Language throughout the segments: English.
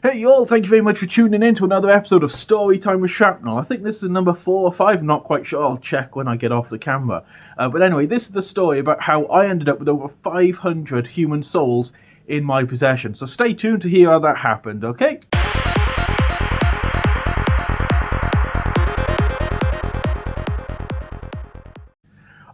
Hey y'all, thank you very much for tuning in to another episode of Storytime with Shrapnel. I think this is number 4 or 5, I'm not quite sure, I'll check when I get off the camera. But anyway, this is the story about how I ended up with over 500 human souls in my possession. So stay tuned to hear how that happened, okay?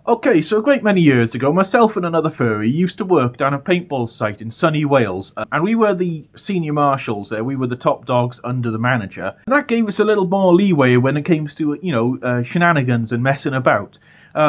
Okay, so a great many years ago, myself and another furry used to work down a paintball site in sunny Wales, and we were the senior marshals there. We were the top dogs under the manager, and that gave us a little more leeway when it came to, shenanigans and messing about.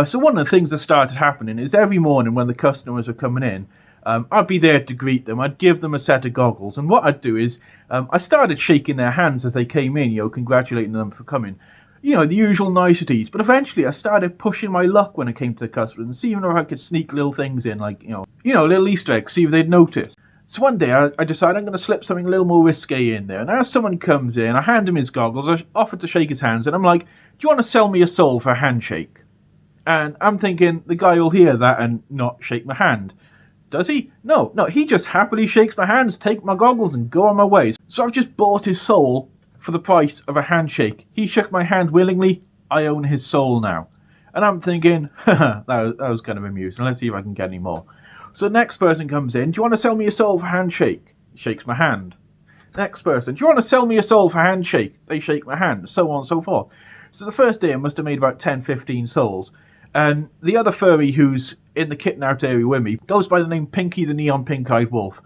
So one of the things that started happening is every morning when the customers were coming in, I'd be there to greet them. I'd give them a set of goggles, and what I'd do is I started shaking their hands as they came in, congratulating them for coming. The usual niceties. But eventually I started pushing my luck when it came to the customers and seeing if I could sneak little things in, like, little Easter eggs, see if they'd notice. So one day I decided I'm going to slip something a little more risque in there. And as someone comes in, I hand him his goggles, I offer to shake his hands, and I'm like, do you want to sell me a soul for a handshake? And I'm thinking, the guy will hear that and not shake my hand. Does he? No, he just happily shakes my hands, take my goggles and go on my way. So I've just bought his soul for the price of a handshake. He shook my hand willingly, I own his soul now. And I'm thinking, that was kind of amusing, let's see if I can get any more. So the next person comes in, do you want to sell me a soul for a handshake? He shakes my hand. Next person, do you want to sell me a soul for a handshake? They shake my hand, so on and so forth. So the first day I must have made about 10-15 souls. And the other furry who's in the kitten out area with me goes by the name Pinky the Neon Pink-Eyed Wolf.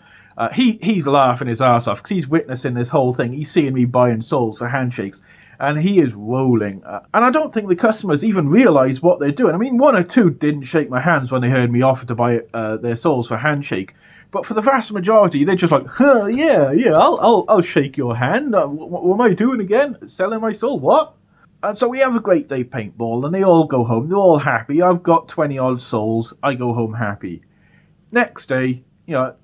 He's laughing his arse off because he's witnessing this whole thing. He's seeing me buying souls for handshakes, and he is rolling. And I don't think the customers even realise what they're doing. I mean, 1 or 2 didn't shake my hands when they heard me offer to buy their souls for a handshake. But for the vast majority, they're just like, yeah, I'll shake your hand. What am I doing again? Selling my soul? What? And so we have a great day paintball, and they all go home. They're all happy. I've got 20 odd souls. I go home happy. Next day,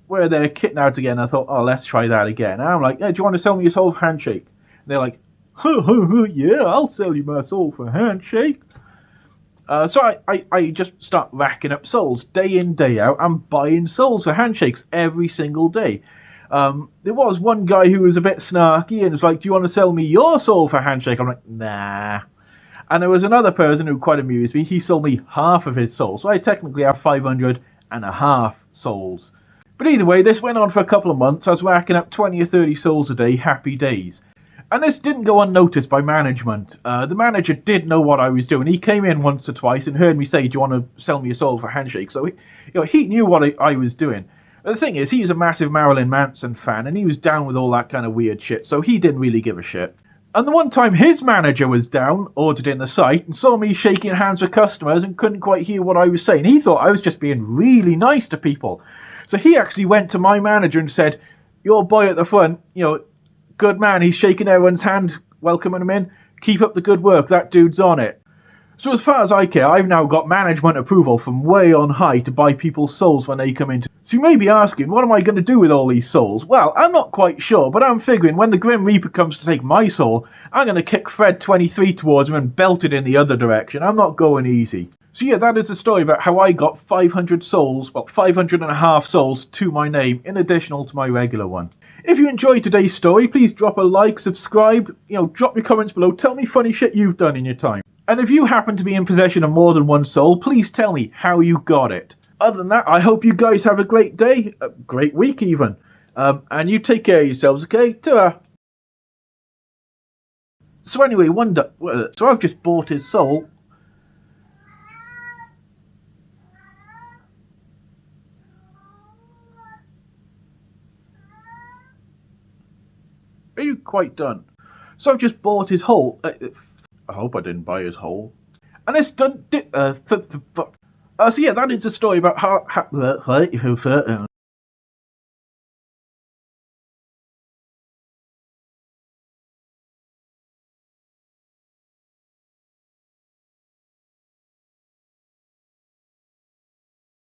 we're there kitting out again. I thought, let's try that again. And I'm like, do you want to sell me your soul for a handshake? And they're like, yeah, I'll sell you my soul for a handshake. So I just start racking up souls day in, day out. I'm buying souls for handshakes every single day. There was one guy who was a bit snarky and was like, do you want to sell me your soul for a handshake? I'm like, nah. And there was another person who quite amused me. He sold me half of his soul. So I technically have 500.5 souls. But either way, this went on for a couple of months. I was racking up 20 or 30 souls a day, happy days. And this didn't go unnoticed by management. The manager did know what I was doing. He came in once or twice and heard me say, do you want to sell me a soul for a handshake? So he knew what I was doing. The thing is, he's a massive Marilyn Manson fan, and he was down with all that kind of weird shit, so he didn't really give a shit. And the one time his manager was down, ordered in the site, and saw me shaking hands with customers and couldn't quite hear what I was saying. He thought I was just being really nice to people. So he actually went to my manager and said, your boy at the front, good man, he's shaking everyone's hand, welcoming him in. Keep up the good work, that dude's on it. So as far as I care, I've now got management approval from way on high to buy people's souls when they come in. So you may be asking, what am I going to do with all these souls? Well, I'm not quite sure, but I'm figuring when the Grim Reaper comes to take my soul, I'm going to kick Fred 23 towards him and belt it in the other direction. I'm not going easy. So yeah, that is the story about how I got 500 souls, well, 500.5 souls to my name, in additional to my regular one. If you enjoyed today's story, please drop a like, subscribe, drop your comments below, tell me funny shit you've done in your time. And if you happen to be in possession of more than 1 soul, please tell me how you got it. Other than that, I hope you guys have a great day, a great week even. And you take care of yourselves, okay? Ta-ra! So anyway, so I've just bought his soul. Are you quite done? So I've just bought his whole. I hope I didn't buy his whole. And it's done. So yeah, that is the story about how